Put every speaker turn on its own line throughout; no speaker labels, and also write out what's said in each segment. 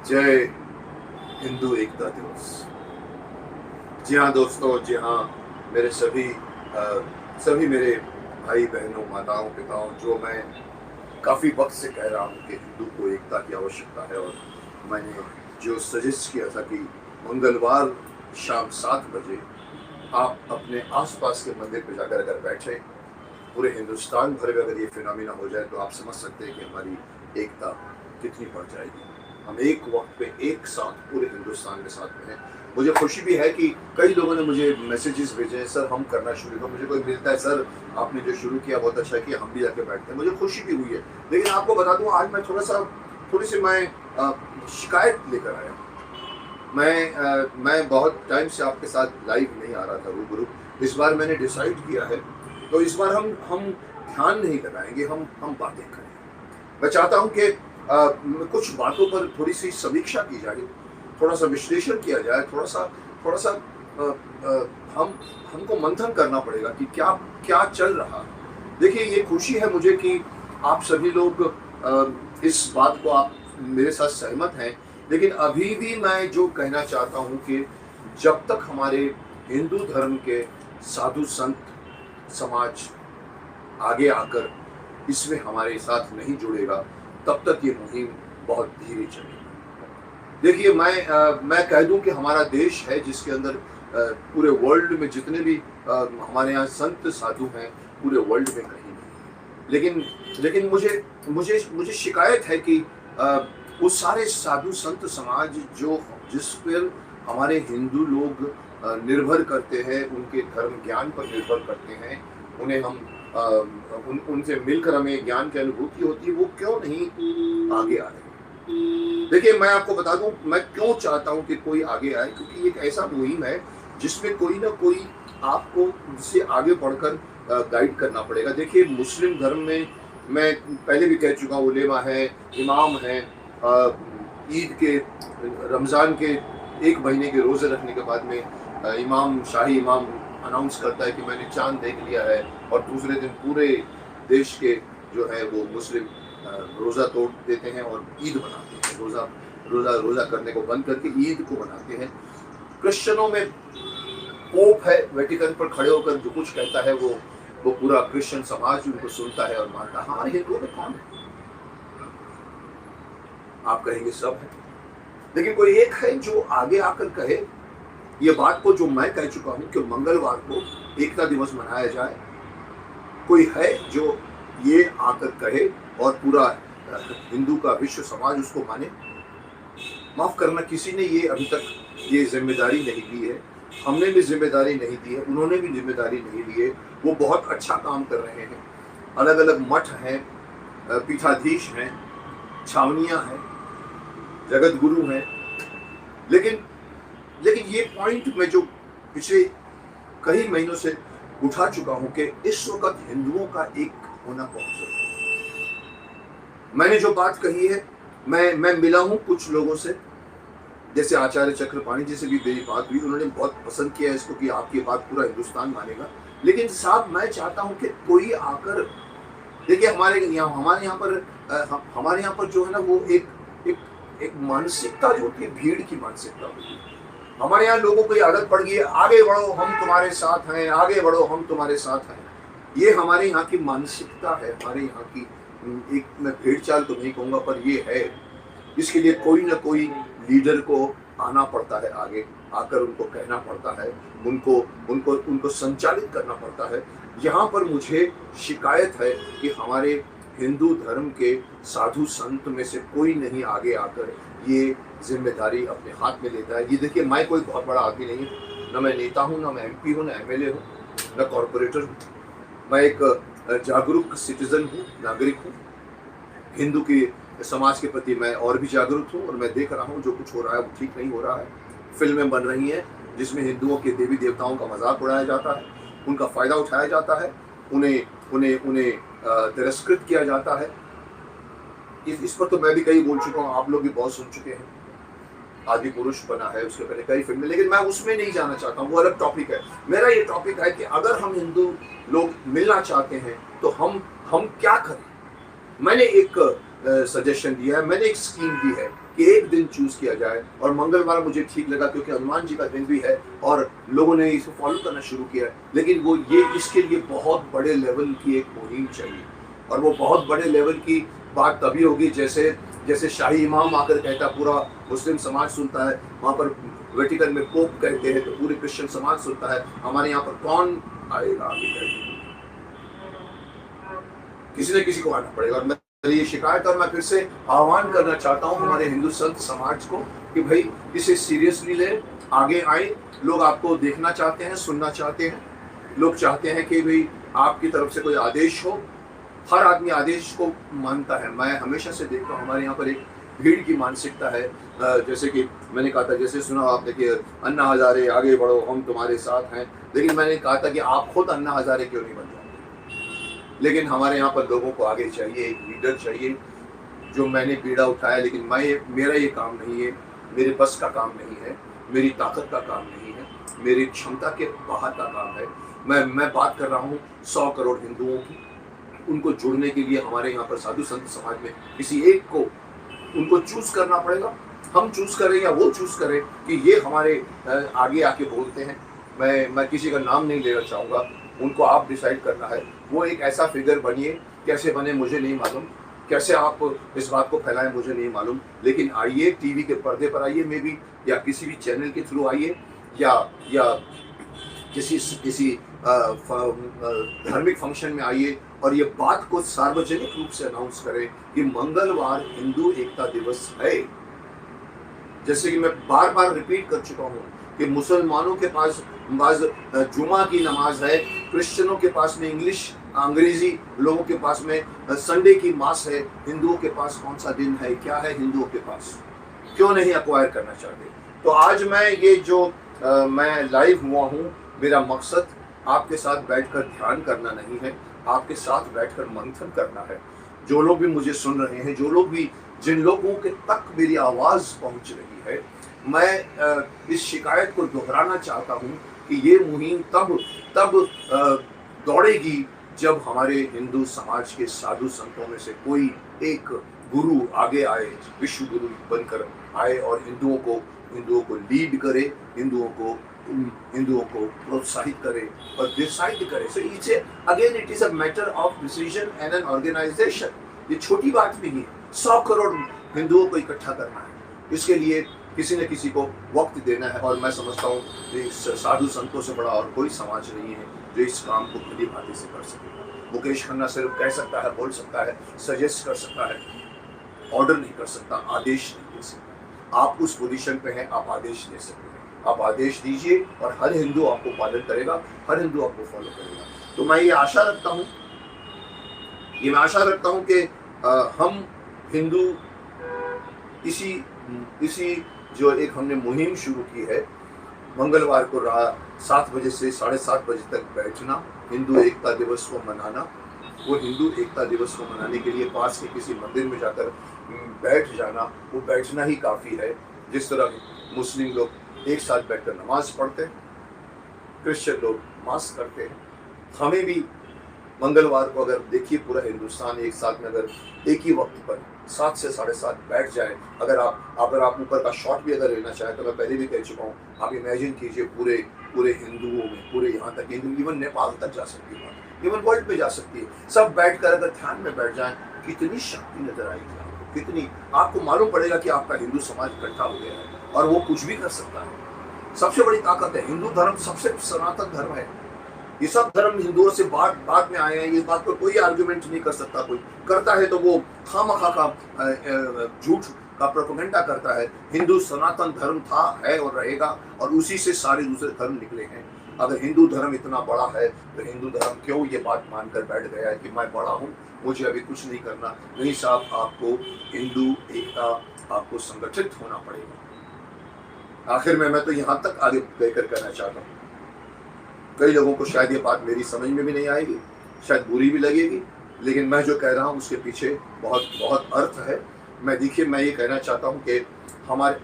जय हिंदू एकता दिवस। जी हाँ दोस्तों, जी हाँ मेरे सभी मेरे भाई बहनों, माताओं, पिताओं, जो मैं काफ़ी वक्त से कह रहा हूँ कि हिंदू को एकता की आवश्यकता है। और मैंने जो सजेस्ट किया था कि मंगलवार शाम 7 बजे आप अपने आसपास के मंदिर पर जाकर अगर बैठे, पूरे हिंदुस्तान भर में अगर ये फिनोमिना हो जाए तो आप समझ सकते हैं कि हमारी एकता कितनी बढ़ जाएगी। हम एक वक्त पे एक साथ पूरे हिंदुस्तान के साथ में हैं। मुझे खुशी भी है कि कई लोगों ने मुझे मैसेजेस भेजे हैं, सर हम करना शुरू करो। मुझे कोई मिलता है, सर आपने जो शुरू किया बहुत अच्छा है कि हम भी जाके बैठते हैं। मुझे खुशी भी हुई है। लेकिन आपको बता दूं, आज मैं थोड़ी सी शिकायत लेकर आया। मैं बहुत टाइम से आपके साथ लाइव नहीं आ रहा था रूबरू। इस बार मैंने डिसाइड किया है, तो इस बार हम ध्यान नहीं लगाएंगे, हम बातें करें। मैं चाहता हूं कि कुछ बातों पर थोड़ी सी समीक्षा की जाए, थोड़ा सा विश्लेषण किया जाए, थोड़ा सा अ, अ, हमको मंथन करना पड़ेगा कि क्या क्या चल रहा है। देखिए, ये खुशी है मुझे कि आप सभी लोग इस बात को आप मेरे साथ सहमत हैं। लेकिन अभी भी मैं जो कहना चाहता हूँ कि जब तक हमारे हिंदू धर्म के साधु संत समाज आगे आकर इसमें हमारे साथ नहीं जुड़ेगा, तब तक ये मुहिम बहुत धीरे चलेगी। देखिए, मैं कह दूं कि हमारा देश है जिसके अंदर पूरे वर्ल्ड में जितने भी हमारे यहाँ संत साधु हैं, पूरे वर्ल्ड में कहीं नहीं। लेकिन मुझे शिकायत है कि वो सारे साधु संत समाज जिस पर हमारे हिंदू लोग निर्भर करते हैं, उनके धर्म ज्ञान पर निर्भर करते हैं, उन्हें हम उनसे मिलकर हमें ज्ञान की अनुभूति होती है, वो क्यों नहीं आगे आ रहे। देखिए, मैं आपको बता दूं, मैं क्यों चाहता हूं कि कोई आगे आए, क्योंकि एक ऐसा मुहिम है जिसमें कोई ना कोई आपको इससे आगे बढ़कर गाइड करना पड़ेगा। देखिए, मुस्लिम धर्म में मैं पहले भी कह चुका हूँ, उलेमा है, इमाम है। ईद के, रमज़ान के 1 महीने के रोज़े रखने के बाद में शाही इमाम अनाउंस करता है कि मैंने चांद देख लिया है, और दूसरे दिन पूरे देश के जो है वो मुस्लिम रोज़ा तोड़ देते हैं और ईद मनाते हैं। रोज़ा करने को बंद करके ईद को मनाते हैं। क्रिश्चियनों में पोप है, वेटिकन पर खड़े होकर जो कुछ कहता है वो पूरा क्रिश्चियन समाज उनको सुनता है और मानता है। हमारे हिंदुओं में कौन है? आप कहेंगे सब है, लेकिन कोई एक है जो आगे आकर कहे ये बात को जो मैं कह चुका हूं कि मंगलवार को एकता दिवस मनाया जाए। कोई है जो ये आकर कहे और पूरा हिंदू का विश्व समाज उसको माने? माफ करना, किसी ने ये अभी तक ये जिम्मेदारी नहीं ली है। हमने भी जिम्मेदारी नहीं दी है, उन्होंने भी जिम्मेदारी नहीं ली है। वो बहुत अच्छा काम कर रहे हैं। अलग अलग मठ हैं, पीठाधीश हैं, छावनियां हैं, जगत गुरु हैं। लेकिन ये पॉइंट में जो पिछले कई महीनों से उठा चुका हूं कि इस वक्त हिंदुओं का एक होना बहुत जरूरी है। मैंने जो बात कही है, मैं मिला हूं कुछ लोगों से, जैसे आचार्य चक्रपाणी जी से भी मेरी बात हुई। उन्होंने बहुत पसंद किया इसको कि आपकी बात पूरा हिंदुस्तान मानेगा। लेकिन साहब, मैं चाहता हूं कि कोई आकर, देखिए हमारे यहाँ पर जो है ना, वो एक मानसिकता जो होती है, भीड़ की मानसिकता होती है। हमारे यहाँ लोगों को आदत पड़ गई है, आगे बढ़ो हम तुम्हारे साथ हैं, आगे बढ़ो हम तुम्हारे साथ हैं। ये हमारे यहाँ की मानसिकता है, हमारे यहाँ की एक, मैं भेड़ चाल तो नहीं कहूँगा, पर ये है। इसके लिए कोई ना कोई लीडर को आना पड़ता है, आगे आकर उनको कहना पड़ता है, उनको संचालित करना पड़ता है। यहाँ पर मुझे शिकायत है कि हमारे हिंदू धर्म के साधु संत में से कोई नहीं आगे आकर ये जिम्मेदारी अपने हाथ में लेता है। ये देखिए, मैं कोई बहुत बड़ा आदमी नहीं हूँ, ना मैं नेता हूँ, ना मैं MP हूँ, ना MLA हूँ, ना कॉरपोरेटर हूँ। मैं एक जागरूक सिटीजन हूँ, नागरिक हूँ। हिंदू की समाज के प्रति मैं और भी जागरूक हूँ, और मैं देख रहा हूँ जो कुछ हो रहा है वो ठीक नहीं हो रहा है। फिल्में बन रही हैं जिसमें हिंदुओं के देवी देवताओं का मजाक उड़ाया जाता है, उनका फायदा उठाया जाता है, उन्हें तिरस्कृत किया जाता है। इस पर तो मैं भी कई बोल चुका हूँ, आप लोग भी बहुत सुन चुके हैं। आदि पुरुष बना है, उसके पहले कई फिल्में, लेकिन मैं उसमें नहीं जाना चाहता हूँ, वो अलग टॉपिक है। मेरा ये टॉपिक है कि अगर हम हिंदू लोग मिलना चाहते हैं तो हम क्या करें। मैंने एक सजेशन दिया है, मैंने एक स्कीम दी है कि एक दिन चूज किया जाए, और मंगलवार मुझे ठीक लगा क्योंकि हनुमान जी का दिन भी है और लोगों ने इसे फॉलो करना शुरू किया है। लेकिन वो ये इसके लिए बहुत बड़े लेवल की एक मुहिम चाहिए, और वो बहुत बड़े लेवल की बात तभी होगी जैसे जैसे शाही इमाम आकर कहता, पूरा मुस्लिम समाज सुनता है, वहाँ पर वेटिकन में पोप कहते हैं तो पूरे क्रिश्चियन समाज सुनता है। हमारे यहाँ पर कौन आएगा आगे कहते, किसी न किसी को आना पड़ेगा। और मैं ये शिकायत और मैं फिर से आह्वान करना चाहता हूँ हमारे हिंदू संत समाज को कि भाई इसे सीरियसली ले, आगे आए। लोग आपको देखना चाहते हैं, सुनना चाहते हैं, लोग चाहते हैं कि भाई आपकी तरफ से कोई आदेश हो। हर आदमी आदेश को मानता है। मैं हमेशा से देखता हूँ हमारे यहाँ पर एक भीड़ की मानसिकता है, जैसे कि मैंने कहा था, जैसे सुना आपने कि अन्ना हजारे आगे बढ़ो हम तुम्हारे साथ हैं, लेकिन मैंने कहा था कि आप खुद अन्ना हजारे क्यों नहीं बन जाते। लेकिन हमारे यहाँ पर लोगों को आगे चाहिए, एक लीडर चाहिए जो मैंने पीड़ा उठाया, लेकिन मेरा ये काम नहीं है, मेरे बस का काम नहीं है, मेरी ताकत का काम नहीं है, मेरी क्षमता के बाहर का काम है। मैं बात कर रहा हूँ 100 करोड़ हिंदुओं की। उनको जुड़ने के लिए हमारे यहाँ पर साधु संत समाज में किसी एक को उनको चूज करना पड़ेगा। हम चूज करें या वो चूज करें कि ये हमारे आगे आके बोलते हैं। मैं किसी का नाम नहीं लेना चाहूँगा, उनको आप डिसाइड करना है। वो एक ऐसा फिगर बनिए, कैसे बने मुझे नहीं मालूम, कैसे आप इस बात को फैलाएं मुझे नहीं मालूम, लेकिन आइए टीवी के पर्दे पर आइए, मे बी, या किसी भी चैनल के थ्रू आइए, या किसी धार्मिक फंक्शन में आइए और ये बात को सार्वजनिक रूप से अनाउंस करें कि मंगलवार हिंदू एकता दिवस है। जैसे कि मैं बार बार रिपीट कर चुका हूँ कि मुसलमानों के पास जुमा की नमाज है, क्रिश्चियनों के पास में अंग्रेजी लोगों के पास में संडे की मास है। हिंदुओं के पास कौन सा दिन है, क्या है हिंदुओं के पास, क्यों नहीं अक्वायर करना चाहते। तो आज मैं ये जो मैं लाइव हुआ हूँ, मेरा मकसद आपके साथ बैठकर ध्यान करना नहीं है, आपके साथ बैठकर मंथन करना है। जो लोग भी मुझे सुन रहे हैं, जो लोग भी, जिन लोगों के तक मेरी आवाज़ पहुंच रही है, मैं इस शिकायत को दोहराना चाहता हूं कि ये मुहिम तब दौड़ेगी जब हमारे हिंदू समाज के साधु संतों में से कोई एक गुरु आगे आए, विश्व गुरु बनकर आए और हिंदुओं को लीड करे, हिंदुओं को प्रोत्साहित करे और डिसाइड करे। So it is a matter of decision and an organisation. ये छोटी बात नहीं है, 100 करोड़ हिंदुओं को इकट्ठा करना है। इसके लिए किसी न किसी को वक्त देना है, और मैं समझता हूँ कि साधु संतों से बड़ा और कोई समाज नहीं है जो इस काम को भली भांति से कर सके। मुकेश खन्ना सिर्फ कह सकता है, बोल सकता है, सजेस्ट कर सकता है, ऑर्डर नहीं कर सकता, आदेश नहीं दे सकता। आप उस पोजीशन पे हैं, आप आदेश दे सकते हैं। आप आदेश दीजिए और हर हिंदू आपको पालन करेगा, हर हिंदू आपको फॉलो करेगा। तो मैं ये आशा रखता हूँ कि हम हिंदू इसी जो एक हमने मुहिम शुरू की है, मंगलवार को रात 7 बजे से 7:30 बजे तक बैठना, हिंदू एकता दिवस को मनाना। वो हिंदू एकता दिवस को मनाने के लिए पास के किसी मंदिर में जाकर बैठ जाना, वो बैठना ही काफ़ी है। जिस तरह मुस्लिम लोग एक साथ बैठकर नमाज पढ़ते हैं, क्रिश्चियन लोग मास करते हैं, हमें भी मंगलवार को, अगर देखिए पूरा हिंदुस्तान एक साथ में अगर एक ही वक्त पर 7 से 7:30 बैठ जाए, अगर आप ऊपर का शॉट भी अगर लेना चाहें तो मैं पहले भी कह चुका हूँ, आप इमेजिन कीजिए पूरे हिंदुओं में, पूरे यहाँ तक इवन नेपाल तक जा सकती है, इवन वर्ल्ड में जा सकती है, सब बैठकर अगर ध्यान में बैठ जाएं, कितनी शक्ति नजर आएगी आपको, कितनी आपको मालूम पड़ेगा कि आपका हिंदू समाज इकट्ठा हो गया है और वो कुछ भी कर सकता है। सबसे बड़ी ताकत है हिंदू धर्म, सबसे सनातन धर्म है। ये सब धर्म हिंदुओं से बाद में आए हैं, ये बात पर कोई आर्गुमेंट नहीं कर सकता। कोई करता है तो वो खामखा का झूठ का प्रोपेगेंडा करता है। हिंदू सनातन धर्म था, है और रहेगा, और उसी से सारे दूसरे धर्म निकले हैं। अगर हिंदू धर्म इतना बड़ा है तो हिंदू धर्म क्यों ये बात मानकर बैठ गया है कि मैं बड़ा हूँ, मुझे अभी कुछ नहीं करना। नहीं साहब, आपको हिंदू एकता, आपको संगठित होना पड़ेगा। आखिर में मैं तो यहाँ तक आगे लेकर कहना चाहता हूँ, कई लोगों को शायद ये बात मेरी समझ में भी नहीं आएगी, शायद बुरी भी लगेगी, लेकिन मैं जो कह रहा हूँ उसके पीछे बहुत अर्थ है। मैं ये कहना चाहता हूँ कि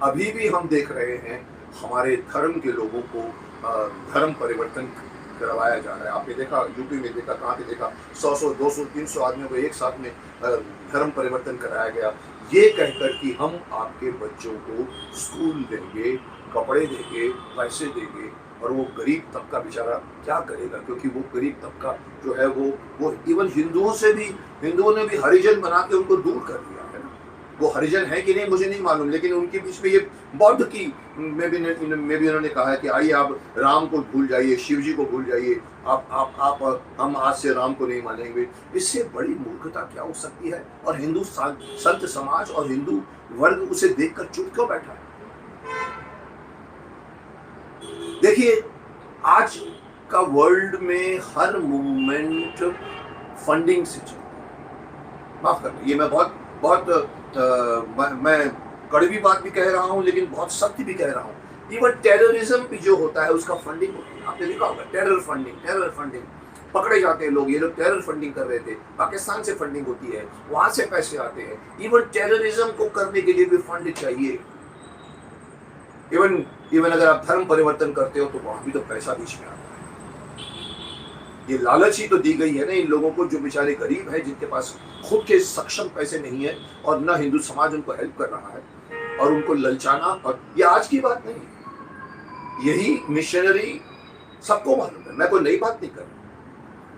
अभी भी हम देख रहे हैं हमारे धर्म के लोगों को धर्म परिवर्तन करवाया जा रहा है। आपने देखा यूपी में, देखा कहाँ पे देखा, 100 200 300 आदमियों को एक साथ में धर्म परिवर्तन कराया गया, ये कहकर कि हम आपके बच्चों को स्कूल देंगे, कपड़े देंगे, पैसे देंगे। और वो गरीब तबका बेचारा क्या करेगा, क्योंकि वो गरीब तबका जो है वो इवन हिंदुओं ने भी हरिजन बना के उनको दूर कर दिया है ना। वो हरिजन है कि नहीं मुझे नहीं मालूम, लेकिन उनके बीच में ये बौद्ध की में भी उन्होंने कहा है कि आइए आप राम को भूल जाइए, शिव जी को भूल जाइए, आप हम आज से राम को नहीं मानेंगे। इससे बड़ी मूर्खता क्या हो सकती है। और हिंदू संत समाज और हिंदू वर्ग उसे देखकर चुप क्यों बैठा है। देखिए, आज का वर्ल्ड में हर मूवमेंट फंडिंग से चलता है। माफ करना, ये मैं बहुत मैं कड़वी बात भी कह रहा हूँ, लेकिन बहुत सत्य भी कह रहा हूँ। इवन टेररिज्म भी जो होता है उसका फंडिंग होती है। आपने देखा होगा टेरर फंडिंग पकड़े जाते हैं लोग। ये लोग टेरर फंडिंग कर रहे थे, पाकिस्तान से फंडिंग होती है, वहां से पैसे आते हैं। इवन टेररिज्म को करने के लिए भी फंड चाहिए। इवन अगर आप धर्म परिवर्तन करते हो तो वहां भी तो पैसा बीच में आता है। ये लालच ही तो दी गई है ना इन लोगों को, जो बेचारे गरीब है, जिनके पास खुद के सक्षम पैसे नहीं है, और ना हिंदू समाज उनको हेल्प कर रहा है, और उनको ललचाना। और ये आज की बात नहीं है, यही मिशनरी सबको मालूम है, मैं कोई नई बात नहीं कर रहा।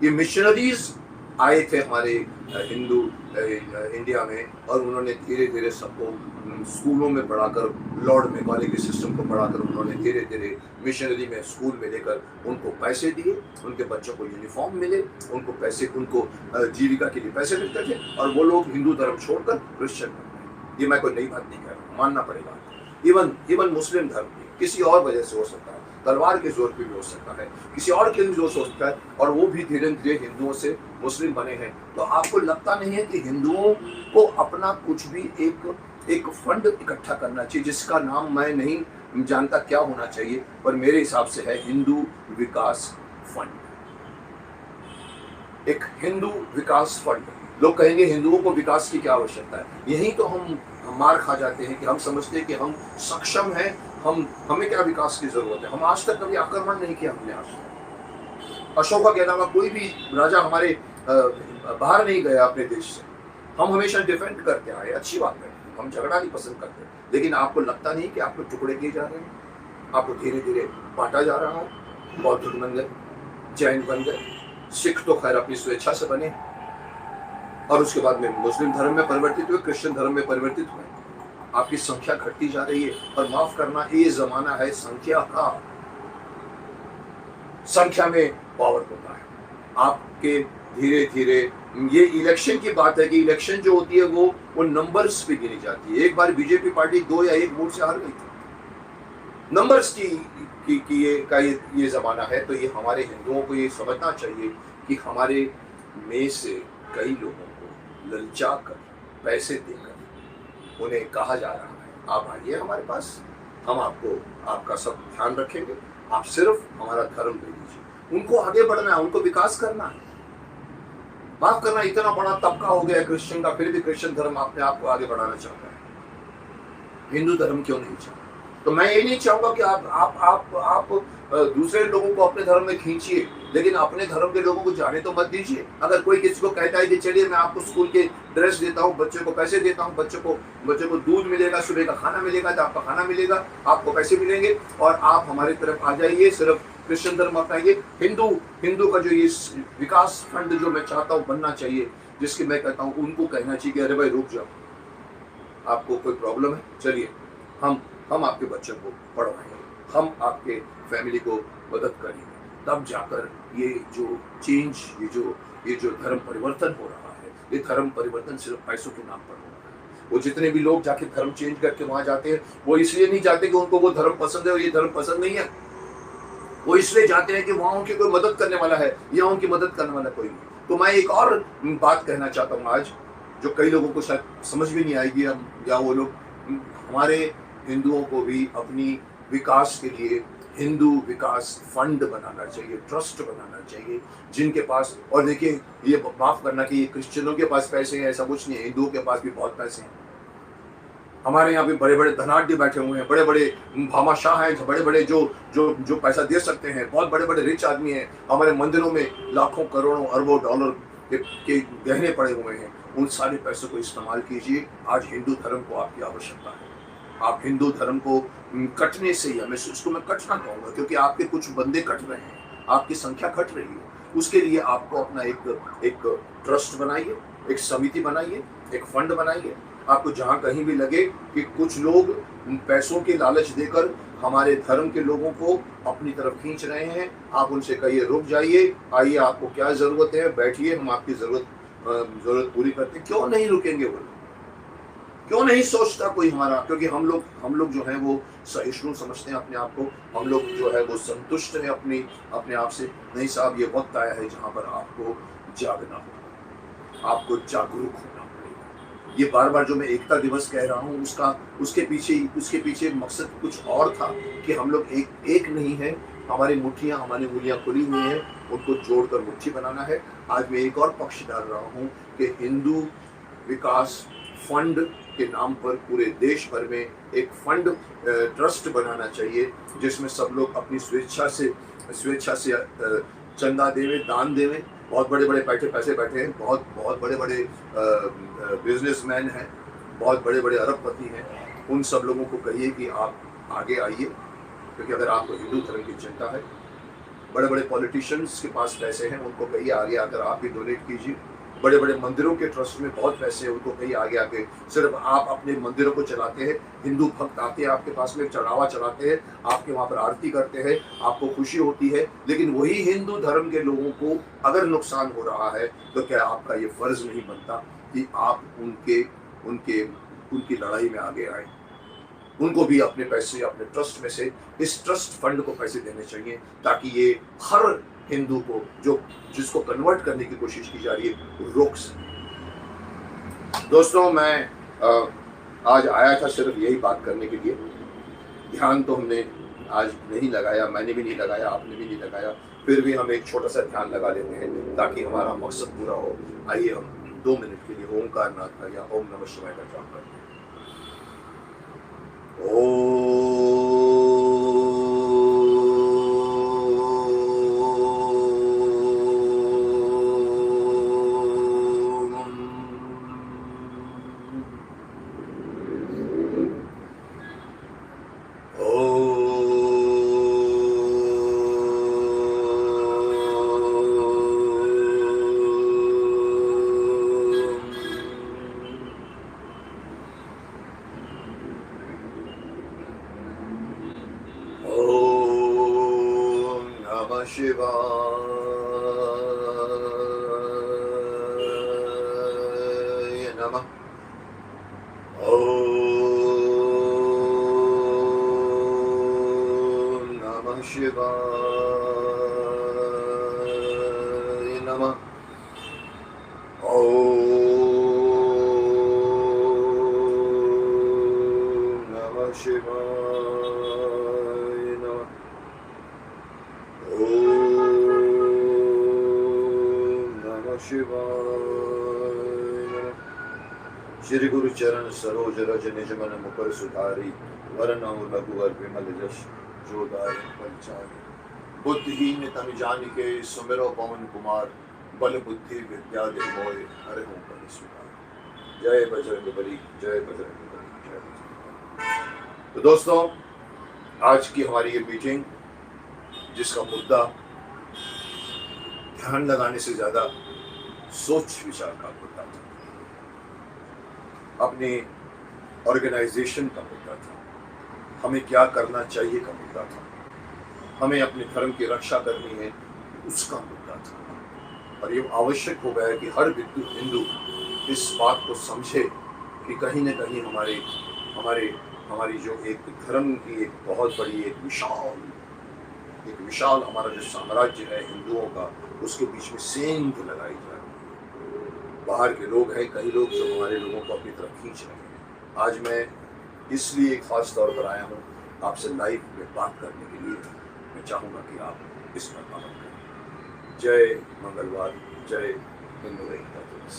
ये मिशनरीज आए थे हमारे हिंदू इंडिया में, और उन्होंने धीरे धीरे सबको स्कूलों में पढ़ाकर, लॉर्ड मेकाले के सिस्टम को पढ़ाकर, उन्होंने धीरे धीरे मिशनरी में स्कूल में लेकर उनको पैसे दिए, उनके बच्चों को यूनिफॉर्म मिले, उनको पैसे, उनको जीविका के लिए पैसे मिलते थे, और वो लोग हिंदू धर्म छोड़कर क्रिश्चियन बन गए। ये मैं कोई नई बात नहीं कर रहा, मानना पड़ेगा। इवन मुस्लिम धर्म भी किसी और वजह से हो सकता है, तलवार के जोर पे भी हो सकता है, किसी और के जोर से हो सकता है, और वो भी धीरे धीरे हिंदुओं से मुस्लिम बने हैं। तो आपको लगता नहीं है कि हिंदुओं को अपना कुछ भी एक फंड इकट्ठा करना चाहिए, जिसका नाम मैं नहीं जानता क्या होना चाहिए, पर मेरे हिसाब से है हिंदू विकास फंड। एक हिंदू विकास फंड। लोग कहेंगे हिंदुओं को विकास की क्या आवश्यकता है। यही तो हम मार खा जाते हैं कि हम समझते हैं कि हम सक्षम हैं, हमें क्या विकास की जरूरत है। हम आज तक कभी आक्रमण नहीं किया हमने। आज अशोका के अलावा कोई भी राजा हमारे बाहर नहीं गया अपने देश से। हम हमेशा डिफेंड करते आए, अच्छी बात है, हम झगड़ा नहीं पसंद करते, लेकिन आपको लगता नहीं कि आपको टुकड़े किए जा रहे हैं, आपको धीरे धीरे बांटा जा रहा है। बौद्ध बन गए, जैन बन गए, सिख तो खैर अपनी स्वेच्छा से बने, और उसके बाद में मुस्लिम धर्म में परिवर्तित हुए, क्रिश्चियन धर्म में परिवर्तित हुए। आपकी संख्या घटती जा रही है, और माफ करना, ये जमाना है संख्या का। संख्या में पावर होता है आपके। धीरे धीरे ये इलेक्शन की बात है कि इलेक्शन जो होती है वो नंबर्स पे गिनी जाती है। एक बार बीजेपी पार्टी 2 या 1 वोट से हार गई थी। नंबर्स की ये जमाना है। तो ये हमारे हिंदुओं को ये समझना चाहिए कि हमारे में से कई लोगों को ललचा कर, पैसे देकर उन्हें कहा जा रहा है आप आइए हमारे पास, हम आपका सब ध्यान रखेंगे, आप सिर्फ हमारा धर्म दे दीजिए। उनको आगे बढ़ना है, उनको विकास करना है। माफ करना, इतना बड़ा तबका हो गया क्रिश्चियन का, फिर भी क्रिश्चियन धर्म अपने आप को आगे बढ़ाना चाहता है। हिंदू धर्म क्यों नहीं चाहता? तो मैं ये नहीं चाहूंगा कि आप दूसरे लोगों को अपने धर्म में खींचिए, लेकिन अपने धर्म के लोगों को जाने तो मत दीजिए। अगर कोई किसी को कहता है कि चलिए मैं आपको स्कूल के ड्रेस देता हूँ, बच्चे को पैसे देता हूँ, बच्चे को दूध मिलेगा, सुबह का खाना मिलेगा, तो आपका खाना मिलेगा, आपको पैसे मिलेंगे, और आप हमारी तरफ आ जाइए, सिर्फ क्रिश्चियन धर्म अपनाइए। हिंदू का जो ये विकास फंड जो मैं चाहता हूँ बनना चाहिए, जिसकी मैं कहता हूँ, उनको कहना चाहिए कि अरे भाई रुक जाओ, आपको कोई प्रॉब्लम है, चलिए हम आपके बच्चों को पढ़वाएंगे, हम आपके फैमिली को मदद करेंगे। तब जाकर ये जो चेंज, ये जो धर्म परिवर्तन हो रहा है, ये धर्म परिवर्तन सिर्फ पैसों के नाम पर हो रहा है। वो जितने भी लोग जाके धर्म चेंज करके वहां जाते हैं, वो इसलिए नहीं जाते कि उनको वो धर्म पसंद है और ये धर्म पसंद नहीं है। वो इसलिए जाते हैं कि वहां उनकी कोई मदद करने वाला है, या उनकी मदद करने वाला कोई नहीं। तो मैं एक और बात कहना चाहता हूँ आज, जो कई लोगों को शायद समझ भी नहीं आएगी, या वो लोग, हमारे हिंदुओं को भी अपनी विकास के लिए हिंदू विकास फंड बनाना चाहिए, ट्रस्ट बनाना चाहिए, जिनके पास, और देखिए ये माफ करना कि ये क्रिश्चियनों के पास पैसे हैं ऐसा कुछ नहीं है, हिंदुओं के पास भी बहुत पैसे हैं। हमारे यहाँ पे बड़े बड़े धनाढ्य बैठे हुए हैं, बड़े बड़े भामाशाह हैं, बड़े बड़े जो जो जो पैसा दे सकते हैं, बहुत बड़े बड़े रिच आदमी हैं। हमारे मंदिरों में लाखों करोड़ों अरबों डॉलर के गहने पड़े हुए हैं। उन सारे पैसों को इस्तेमाल कीजिए। आज हिंदू धर्म को आपकी आवश्यकता है। आप हिंदू धर्म को कटने से ही, मैं उसको मैं कटना कहूँगा, क्योंकि आपके कुछ बंदे कट रहे हैं, आपकी संख्या घट रही है। उसके लिए आपको अपना एक ट्रस्ट बनाइए, एक समिति बनाइए, एक फंड बनाइए। आपको जहाँ कहीं भी लगे कि कुछ लोग पैसों के लालच देकर हमारे धर्म के लोगों को अपनी तरफ खींच रहे हैं, आप उनसे कहिए रुक जाइए, आइए आपको क्या जरूरत है, बैठिए, हम आपकी जरूरत पूरी करते हैं। क्यों नहीं रुकेंगे वो लोग? क्यों नहीं सोचता कोई हमारा? क्योंकि हम लोग जो है वो सहिष्णु समझते हैं अपने आप को, हम लोग जो है वो संतुष्ट है अपने आप से। नहीं साहब, ये वक्त आया है जहां पर आपको जागना होगा, आपको जागरूक होना पड़ेगा। ये बार बार जो मैं एकता दिवस कह रहा हूँ, उसके पीछे मकसद कुछ और था कि हम लोग एक नहीं है, हमारी मुट्ठियाँ, हमारी उंगलियाँ खुली हुई हैं, उनको जोड़कर मुट्ठी बनाना है। आज मैं एक और पक्ष डाल रहा हूँ कि हिंदू विकास फंड के नाम पर पूरे देश भर में एक फंड ट्रस्ट बनाना चाहिए, जिसमें सब लोग अपनी स्वेच्छा से चंदा देवें, दान देवें। बहुत बड़े बड़े पैसे बैठे हैं, बहुत बड़े बड़े बिजनेसमैन हैं, बहुत बड़े बड़े अरबपति हैं। उन सब लोगों को कहिए कि आप आगे आइए, क्योंकि अगर आपको हिंदू धर्म की चिंता है, बड़े बड़े पॉलिटिशियंस के पास पैसे हैं, उनको कहिए आगे आकर आप भी डोनेट कीजिए। बड़े बड़े मंदिरों के ट्रस्ट में बहुत पैसे हैं, उनको कहीं आगे आके, सिर्फ आप अपने मंदिरों को चलाते हैं, हिंदू भक्त आते हैं आपके पास में, चढ़ावा चढ़ाते हैं, आपके वहाँ पर आरती करते हैं, आपको खुशी होती है, लेकिन वही हिंदू धर्म के लोगों को अगर नुकसान हो रहा है तो क्या आपका ये फर्ज नहीं बनता कि आप उनकी लड़ाई में आगे आए? उनको भी अपने पैसे, अपने ट्रस्ट में से, इस ट्रस्ट फंड को पैसे देने चाहिए, ताकि ये हर हिंदू को जिसको कन्वर्ट करने की कोशिश की जा रही है, रोक सके। दोस्तों, मैं आज आया था सिर्फ यही बात करने के लिए। ध्यान तो हमने आज नहीं लगाया, मैंने भी नहीं लगाया, आपने भी नहीं लगाया, फिर भी हम एक छोटा सा ध्यान लगा लेते हैं ताकि हमारा मकसद पूरा हो। आइए हम 2 मिनट के लिए ओमकार नाथ का या ओम नमः शिवाय का जाप करते हैं। शिवाय नमः। ओम नमः शिवाय नमः। ओम नमः शिवाय नमः। शिवाय। श्री गुरु चरण सरोज रज निज मन मुकर सुधारी, वरनौ रघुवर विमल जस जो दायक फलचारी। बुद्धिहीन तनु जानिके सुमिरो पवन कुमार, बल बुद्धि विद्या दे मोय हरहु बल सुधार। जय बजरंगबली, जय बजरंगबली, जय बजरंगबली। तो दोस्तों, आज की हमारी ये मीटिंग, जिसका मुद्दा ध्यान लगाने से ज्यादा सोच विचार का मुद्दा था, अपने ऑर्गेनाइजेशन का मुद्दा था, हमें क्या करना चाहिए का मुद्दा था, हमें अपने धर्म की रक्षा करनी है उसका मुद्दा था। और ये आवश्यक हो गया कि हर हिंदू इस बात को समझे कि कहीं न कहीं हमारी जो एक धर्म की एक बहुत बड़ी एक विशाल हमारा जो साम्राज्य है हिंदुओं का, उसके बीच में सेंध लगाई जाए। बाहर के लोग हैं, कई लोग जो हमारे लोगों को अपनी तरफ खींच रहे हैं। आज मैं इसलिए खास तौर पर आया हूँ आपसे लाइव में बात करने के लिए। मैं चाहूँगा कि आप इस पर अमल करें। जय मंगलवार, जय हिंदू एकता दिवस।